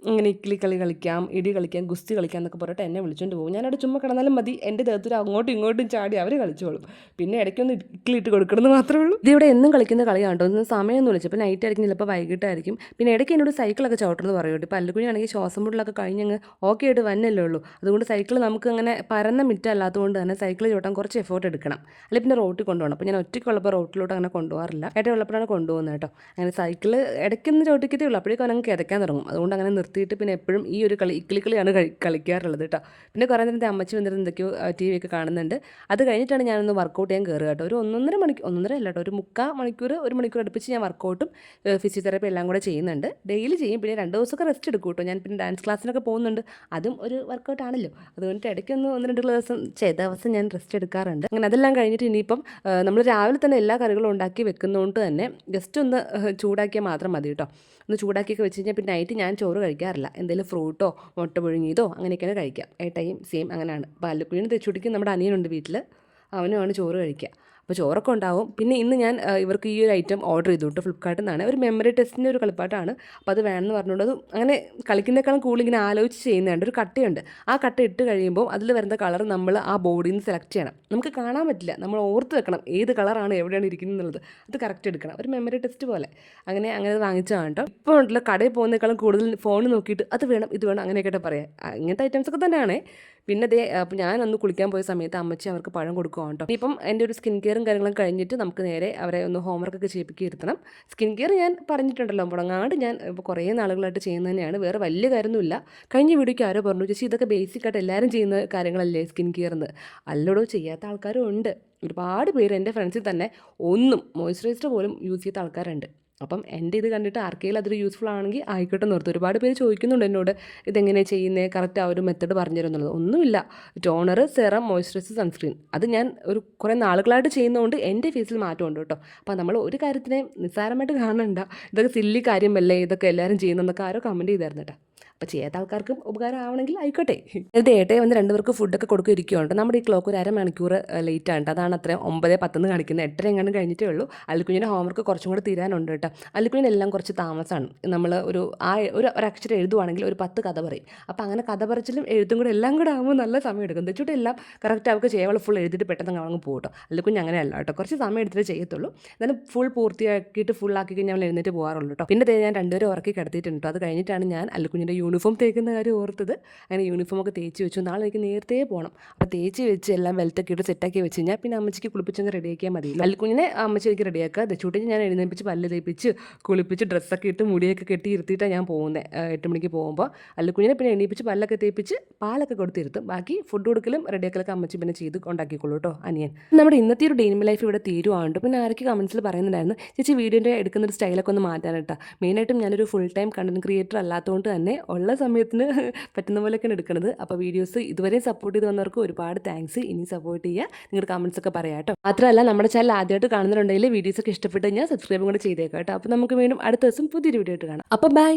Speaker 1: ഇങ്ങനെ ഇക്കിളി കളി കളിക്കാം, ഇടി കളിക്കാം, ഗുസ്തി കളിക്കാം എന്നൊക്കെ പറഞ്ഞിട്ട് എന്നെ വിളിച്ചുകൊണ്ട് പോകും. ഞാനവിടെ ചുമ്മാ കിടന്നാലും മതി, എൻ്റെ ദേഹത്തിൽ അങ്ങോട്ടും ഇങ്ങോട്ടും ചാടി അവർ കളിച്ചോളും. പിന്നെ ഇടയ്ക്കൊന്ന് ഇക്കിളി ഇട്ട് കൊടുക്കണമെന്ന് മാത്രമേ ഉള്ളൂ. ഇതിവിടെ എന്നും കളിക്കുന്ന കളിയാണ് കേട്ടോ. ഒന്നും സമയമൊന്നും വിളിച്ചു. ഇപ്പോൾ നൈറ്റ് ആയിരിക്കും, ചിലപ്പോൾ വൈകിട്ടായിരിക്കും. പിന്നെ ഇടയ്ക്ക് എന്നോട് സൈക്കിളൊക്കെ ചവിട്ടണമെന്ന് പറയുള്ളൂ. ഇപ്പോൾ അല്ലുക്കുഞ്ഞാണെങ്കിൽ ശ്വാസം മുട്ടലൊക്കെ കഴിഞ്ഞങ്ങ് ഓക്കെ ആയിട്ട് വന്നല്ലേ ഉള്ളൂ. അതുകൊണ്ട് സൈക്കിൾ നമുക്ക് അങ്ങനെ പരന്ന മിറ്റല്ലാത്തതുകൊണ്ട് തന്നെ സൈക്കിൾ ചവിട്ടാൻ കുറച്ച് എഫേർട്ട് എടുക്കണം, അല്ലെങ്കിൽ പിന്നെ റോട്ടിൽ കൊണ്ടുപോകണം. അപ്പോൾ ഞാൻ ഒറ്റയ്ക്കുള്ളപ്പോൾ റോട്ടിലോട്ട് അങ്ങനെ കൊണ്ടുപോകാറില്ല, ഏട്ടൻ ഉള്ളപ്പോഴാണ് കൊണ്ടുപോകുന്നത് കേട്ടോ. അങ്ങനെ സൈക്കിൾ ഇടയ്ക്കൊന്ന് ചവിട്ടിക്കത്തേ ഉള്ളൂ, അപ്പോഴേക്കും അവനങ്ങ് കിതയ്ക്കാൻ തുടങ്ങും. അതുകൊണ്ട് അങ്ങനെ നിർത്തിയിട്ട് പിന്നെ എപ്പോഴും ഈ ഒരു ഇക്കിളിക്കളിയാണ് കളിക്കാറുള്ളത് കേട്ടോ. പിന്നെ കുറേ നേരത്തെ അമ്മച്ചി വന്നിട്ട് എന്തൊക്കെയോ TV ഒക്കെ കാണുന്നുണ്ട്. അത് കഴിഞ്ഞിട്ടാണ് ഞാനൊന്ന് വർക്കൗട്ട് ചെയ്യാൻ കയറുക കേട്ടോ. ഒരു 1.5 മണിക്കൂർ, 1.5 അല്ല കേട്ടോ, ഒരു 3/4 മണിക്കൂർ 1 മണിക്കൂർ അടുപ്പിച്ച് ഞാൻ വർക്കൗട്ടും ഫിസിയോതെറാപ്പി എല്ലാം കൂടെ ചെയ്യുന്നുണ്ട്. ഡെയിലി ചെയ്യും. പിന്നെ 2 ദിവസമൊക്കെ റെസ്റ്റ് എടുക്കും കേട്ടോ. ഞാൻ പിന്നെ ഡാൻസ് ക്ലാസ്സിനൊക്കെ പോകുന്നുണ്ട്, അതും ഒരു വർക്കൗട്ടാണല്ലോ. അതുകൊണ്ട് ഇടയ്ക്കൊന്ന് 1-2 ദിവസം ഞാൻ റെസ്റ്റ് എടുക്കാറുണ്ട്. അങ്ങനെ അതെല്ലാം കഴിഞ്ഞിട്ട് ഇനിയിപ്പം നമ്മൾ രാവിലെ തന്നെ എല്ലാ കറികളും ഉണ്ടാക്കി വെക്കുന്നതുകൊണ്ട് തന്നെ ജസ്റ്റ് ഒന്ന് ചൂടാക്കിയാൽ മാത്രം മതി കേട്ടോ. ഒന്ന് ചൂടാക്കിയൊക്കെ വെച്ച് കഴിഞ്ഞാൽ പിന്നെ നൈറ്റ് ഞാൻ ചോറ് കഴിക്കാറില്ല. എന്തെങ്കിലും ഫ്രൂട്ടോ മുട്ട പുഴുങ്ങിയതോ അങ്ങനെയൊക്കെയാണ് കഴിക്കുക. ഏട്ടായും സെയിം അങ്ങനെയാണ്. അപ്പോൾ അല്ലുക്കുഞ്ഞിന് തെച്ചുടിക്കും നമ്മുടെ അനിയനുണ്ട് വീട്ടിൽ, അവനുമാണ് ചോറ് കഴിക്കുക. അപ്പോൾ ചോറൊക്കെ ഉണ്ടാവും. പിന്നെ ഇന്ന് ഞാൻ ഇവർക്ക് ഈ ഒരു ഐറ്റം ഓർഡർ ചെയ്തു കേട്ടോ, ഫ്ലിപ്കാർട്ടിൽ നിന്നാണ്. ഒരു മെമ്മറി ടെസ്റ്റിൻ്റെ ഒരു കളിപ്പാട്ടാണ്. അപ്പോൾ അത് വേണമെന്ന് പറഞ്ഞുകൊണ്ട് അത് അങ്ങനെ കളിക്കുന്നേക്കാളും കൂടുതൽ ഇങ്ങനെ ആലോചിച്ച് ചെയ്യുന്നുണ്ട്. ഒരു കട്ടയുണ്ട്, ആ കട്ട ഇട്ട് കഴിയുമ്പോൾ അതിൽ വരുന്ന കളർ നമ്മൾ ആ ബോർഡിൽ നിന്ന് സെലക്ട് ചെയ്യണം. നമുക്ക് കാണാൻ പറ്റില്ല, നമ്മൾ ഓർത്ത് വെക്കണം ഏത് കളറാണ് എവിടെയാണ് ഇരിക്കുന്നത് എന്നുള്ളത്. അത് കറക്റ്റ് എടുക്കണം, ഒരു മെമ്മറി ടെസ്റ്റ് പോലെ. അങ്ങനെ അത് വാങ്ങിച്ചതാണ് കേട്ടോ. ഇപ്പോൾ ഉണ്ടല്ലോ, കടയിൽ പോകുന്നേക്കാളും കൂടുതൽ ഫോൺ നോക്കിയിട്ട് അത് വേണം ഇത് വേണം അങ്ങനെയൊക്കെ പറയാം. ഇങ്ങനത്തെ ഐറ്റംസൊക്കെ തന്നെയാണ്. പിന്നെ അപ്പോൾ ഞാനൊന്ന് കുളിക്കാൻ പോയ സമയത്ത് അമ്മച്ചി അവർക്ക് പഴം കൊടുക്കുകയാണ് കേട്ടോ. ഇപ്പം എൻ്റെ ഒരു സ്കിൻ കെയറും കാര്യങ്ങളും കഴിഞ്ഞിട്ട് നമുക്ക് നേരെ അവരെ ഒന്ന് ഹോംവർക്കൊക്കെ ചെയ്യിപ്പിക്കുക ഇരുത്തണം. സ്കിൻ കെയർ ഞാൻ പറഞ്ഞിട്ടുണ്ടല്ലോ, മുടങ്ങാണ്ട് ഞാൻ ഇപ്പോൾ കുറേ നാളുകളായിട്ട് ചെയ്യുന്നത് തന്നെയാണ്. വേറെ വലിയ കാര്യമൊന്നുമില്ല. കഴിഞ്ഞ വീഡിയോയ്ക്ക് ആരോ പറഞ്ഞു, ചേച്ചി ഇതൊക്കെ ബേസിക്കായിട്ട് എല്ലാവരും ചെയ്യുന്ന കാര്യങ്ങളല്ലേ സ്കിൻ കെയർന്ന്. അല്ലോടോ, ചെയ്യാത്ത ആൾക്കാരും ഉണ്ട്. ഒരുപാട് പേര് എൻ്റെ ഫ്രണ്ട്സിൽ തന്നെ ഒന്നും മോയ്സ്ചറൈസർ പോലും യൂസ് ചെയ്യാത്ത ആൾക്കാരുണ്ട്. അപ്പം എൻ്റെ ഇത് കണ്ടിട്ട് ആർക്കെങ്കിലും അതൊരു യൂസ്ഫുൾ ആണെങ്കിൽ ആയിക്കോട്ടെ നിർത്തും. ഒരുപാട് പേര് ചോദിക്കുന്നുണ്ട് എന്നോട്, ഇതെങ്ങനെയാണ് ചെയ്യുന്നത്, കറക്റ്റ് ആ ഒരു മെത്തേഡ് പറഞ്ഞു തരുന്നുള്ളത്. ഒന്നുമില്ല, ടോണർ, സെറം, മോയ്സ്ചറൈസർ, സൺസ്ക്രീൻ. അത് ഞാൻ കുറേ നാളുകളായിട്ട് ചെയ്യുന്നതുകൊണ്ട് എൻ്റെ ഫേസിൽ മാറ്റമുണ്ട് കേട്ടോ. അപ്പോൾ നമ്മൾ ഒരു കാര്യത്തിനെ നിസ്സാരമായിട്ട് കാണണ്ട, ഇതൊക്കെ സില്ലി കാര്യമല്ലേ, ഇതൊക്കെ എല്ലാവരും ചെയ്യുന്നതെന്നൊക്കെ ആരോ കമൻറ്റ് ചെയ്തായിരുന്നു കേട്ടോ. അപ്പോൾ ചെയ്യാത്ത ആൾക്കാർക്കും ഉപകാരം ആവണമെങ്കിൽ ആയിക്കോട്ടെ. ഇത് ഏട്ടയെ വന്ന് 2 പേർക്ക് ഫുഡൊക്കെ കൊടുക്കുക ഇരിക്കുന്നുണ്ട്. നമ്മുടെ ഈ ക്ലോക്ക് ഒരു 1/2 മണിക്കൂർ ലേറ്റ് ആണ്. അതാണ് അത്രയും 9:10 കാണിക്കുന്നത്. 8:30 എങ്ങാനും കഴിഞ്ഞിട്ടേ ഉള്ളൂ. അല്ലുക്കുഞ്ഞിൻ്റെ ഹോംവർക്ക് കുറച്ചും കൂടെ തീരാനുണ്ട് കേട്ടോ. അല്ലുക്കുഞ്ഞിനെല്ലാം കുറച്ച് താമസമാണ്. നമ്മൾ ഒരു അക്ഷരം എഴുതുവാണെങ്കിൽ ഒരു 10 കഥ പറയും. അപ്പോൾ അങ്ങനെ കഥ പറച്ചിലും എഴുത്തും കൂടെ എല്ലാം കൂടെ ആകുമ്പോൾ നല്ല സമയം എടുക്കും. തെച്ചിട്ട് എല്ലാം കറക്റ്റ് അവർക്ക് ചെയ്യാൻ ഫുൾ എഴുതിയിട്ട് പെട്ടെന്ന് അങ്ങ് പോകും കേട്ടോ. അല്ലുക്കുഞ്ഞ് അങ്ങനെയല്ല കേട്ടോ, കുറച്ച് സമയം എടുത്തിട്ട് ചെയ്യത്തുള്ളൂ. എന്നാലും ഫുൾ പൂർത്തിയാക്കിയിട്ട് ഫുൾ ആക്കി കഴിഞ്ഞാൽ എഴുന്നേറ്റ് പോകാറുള്ളൂ കേട്ടോ. പിന്നെ ഞാൻ 2 പേരെ ഉറക്കി കിടത്തിയിട്ടുണ്ട്. അത് കഴിഞ്ഞിട്ടാണ് ഞാൻ അല്ലുക്കുഞ്ഞിൻ്റെ യൂണിഫോം തേക്കുന്ന കാര്യം ഓർത്തത്. അങ്ങനെ യൂണിഫോമൊക്കെ തേച്ച് വെച്ചു. നാളെ എനിക്ക് നേരത്തെ പോകണം. അപ്പോൾ തേച്ച് വെച്ച് എല്ലാം ബെൽറ്റൊക്കെ ഇട്ട് സെറ്റാക്കി വെച്ച് കഴിഞ്ഞാൽ പിന്നെ അമ്മച്ചിക്ക് കുളിപ്പിച്ചങ്ങ് റെഡിയാക്കിയാൽ മതി. അല്ലുക്കുഞ്ഞിനെ അമ്മച്ചിക്ക് റെഡിയാക്കുക. ദച്ചൂട്ടിന് ഞാൻ എഴുന്നേൽപ്പിച്ച് പല്ല് തേപ്പിച്ച് കുളിപ്പിച്ച് ഡ്രസ്സൊക്കെ ഇട്ട് മുടിയൊക്കെ കെട്ടി ഇരുത്തിയിട്ടാണ് ഞാൻ പോകുന്നത് 8 മണിക്ക് പോകുമ്പോൾ. അല്ലുക്കുഞ്ഞിനെ പിന്നെ എണീപ്പിച്ച് പല്ലൊക്കെ തേപ്പിച്ച് പാലൊക്കെ കൊടുത്തിരുത്തും. ബാക്കി ഫുഡ് കൊടുക്കലും റെഡിയാക്കലൊക്കെ അമ്മച്ചി പിന്നെ ചെയ്ത് ഉണ്ടാക്കിക്കോളൂ കേട്ടോ അനിയൻ. നമ്മുടെ ഇന്നത്തെ ഒരു ഡേ ഇൻ മൈ ലൈഫ് ഇവിടെ തീരുവാണ്ട്. പിന്നെ ആരൊക്കെ കമൻസിൽ പറയുന്നുണ്ടായിരുന്നു ചേച്ചി വീഡിയോൻ്റെ എടുക്കുന്ന ഒരു സ്റ്റൈലൊക്കെ ഒന്ന് മാറ്റാനായിട്ടാണ്. മെയിനായിട്ടും ഞാനൊരു ഫുൾ ടൈം കണ്ടന്റ് ക്രിയേറ്റർ അല്ലാത്തതുകൊണ്ട് തന്നെ ഉള്ള സമയത്തിന് പറ്റുന്ന പോലെയൊക്കെയാണ് എടുക്കുന്നത്. അപ്പോൾ വീഡിയോസ് ഇതുവരെ സപ്പോർട്ട് ചെയ്ത് വന്നവർക്ക് ഒരുപാട് താങ്ക്സ്. ഇനി സപ്പോർട്ട് ചെയ്യുക, നിങ്ങളുടെ കമൻസ് ഒക്കെ പറയാം കേട്ടോ. മാത്രമല്ല നമ്മുടെ ചാനൽ ആദ്യമായിട്ട് കാണുന്നുണ്ടെങ്കിൽ വീഡിയോസ് ഒക്കെ ഇഷ്ടപ്പെട്ട് കഴിഞ്ഞാൽ സബ്സ്ക്രൈബും കൂടെ ചെയ്തേക്കാം കേട്ടോ. അപ്പോൾ നമുക്ക് വീണ്ടും അടുത്ത ദിവസം പുതിയൊരു വീഡിയോ ആയിട്ട് കാണാം. അപ്പോൾ ബൈ.